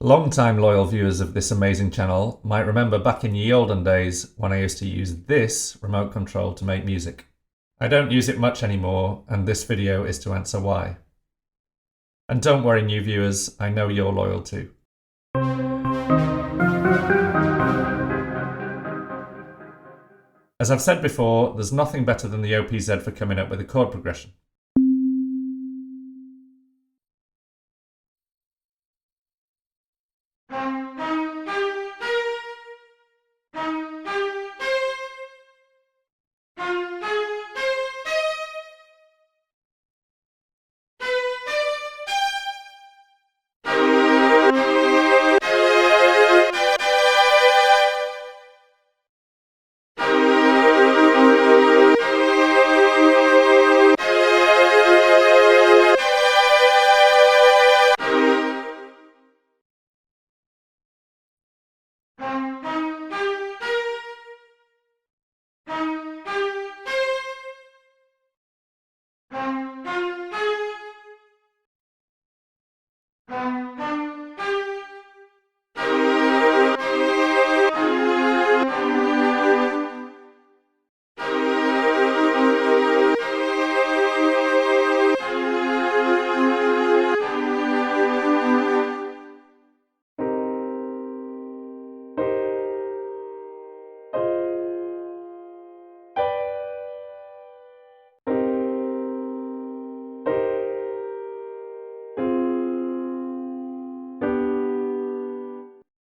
Long-time loyal viewers of this amazing channel might remember back in ye olden days when I used to use this remote control to make music. I don't use it much anymore, and this video is to answer why. And don't worry, new viewers, I know you're loyal too. As I've said before, there's nothing better than the OPZ for coming up with a chord progression.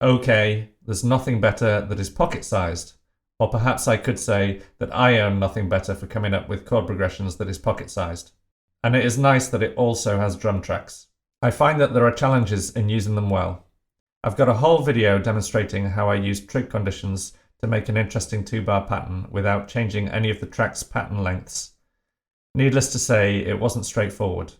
Okay, there's nothing better that is pocket-sized. Or perhaps I could say that I own nothing better for coming up with chord progressions that is pocket-sized. And it is nice that it also has drum tracks. I find that there are challenges in using them well. I've got a whole video demonstrating how I used trig conditions to make an interesting 2-bar pattern without changing any of the track's pattern lengths. Needless to say, it wasn't straightforward.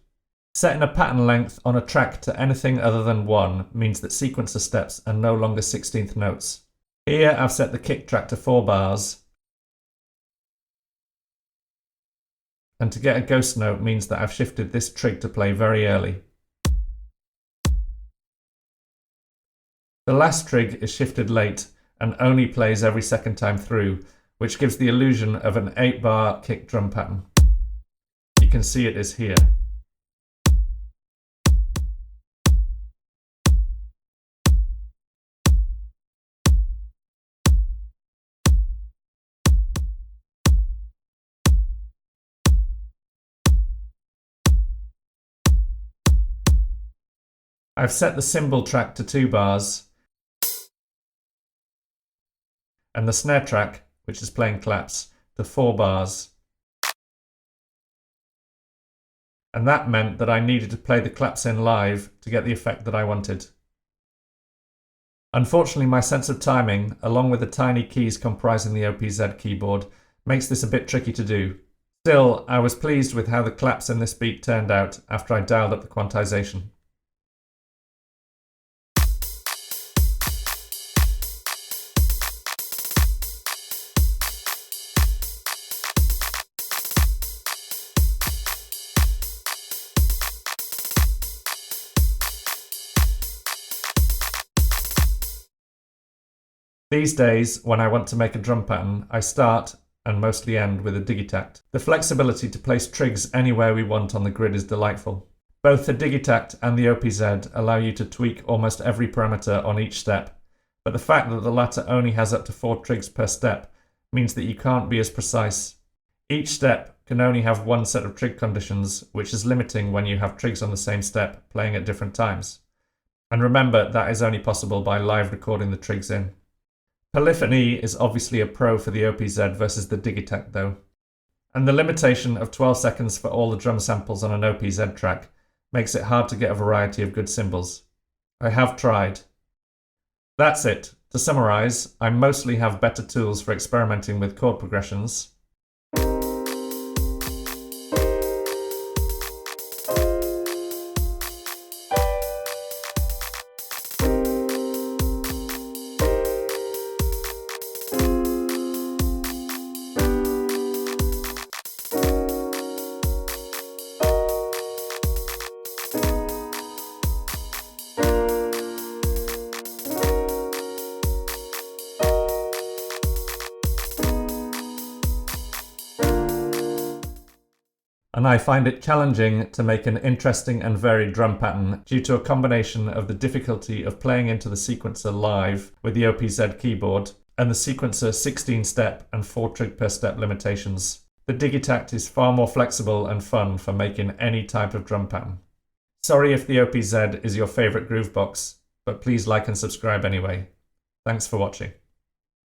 Setting a pattern length on a track to anything other than 1 means that sequencer steps are no longer 16th notes. Here I've set the kick track to 4 bars, and to get a ghost note means that I've shifted this trig to play very early. The last trig is shifted late and only plays every second time through, which gives the illusion of an 8-bar kick drum pattern. You can see it is here. I've set the cymbal track to 2 bars and the snare track, which is playing claps, to 4 bars. And that meant that I needed to play the claps in live to get the effect that I wanted. Unfortunately, my sense of timing, along with the tiny keys comprising the OPZ keyboard, makes this a bit tricky to do. Still, I was pleased with how the claps in this beat turned out after I dialed up the quantization. These days, when I want to make a drum pattern, I start and mostly end with a digitact. The flexibility to place trigs anywhere we want on the grid is delightful. Both the digitact and the OPZ allow you to tweak almost every parameter on each step, but the fact that the latter only has up to 4 trigs per step means that you can't be as precise. Each step can only have 1 set of trig conditions, which is limiting when you have trigs on the same step playing at different times. And remember, that is only possible by live recording the trigs in. Polyphony is obviously a pro for the OPZ versus the digitact though. And the limitation of 12 seconds for all the drum samples on an OPZ track makes it hard to get a variety of good cymbals. I have tried. That's it. To summarize, I mostly have better tools for experimenting with chord progressions. and I find it challenging to make an interesting and varied drum pattern due to a combination of the difficulty of playing into the sequencer live with the OPZ keyboard and the sequencer 16-step and 4 trig per step limitations. The Digitact is far more flexible and fun for making any type of drum pattern. Sorry if the OPZ is your favourite groovebox, but please like and subscribe anyway. Thanks for watching.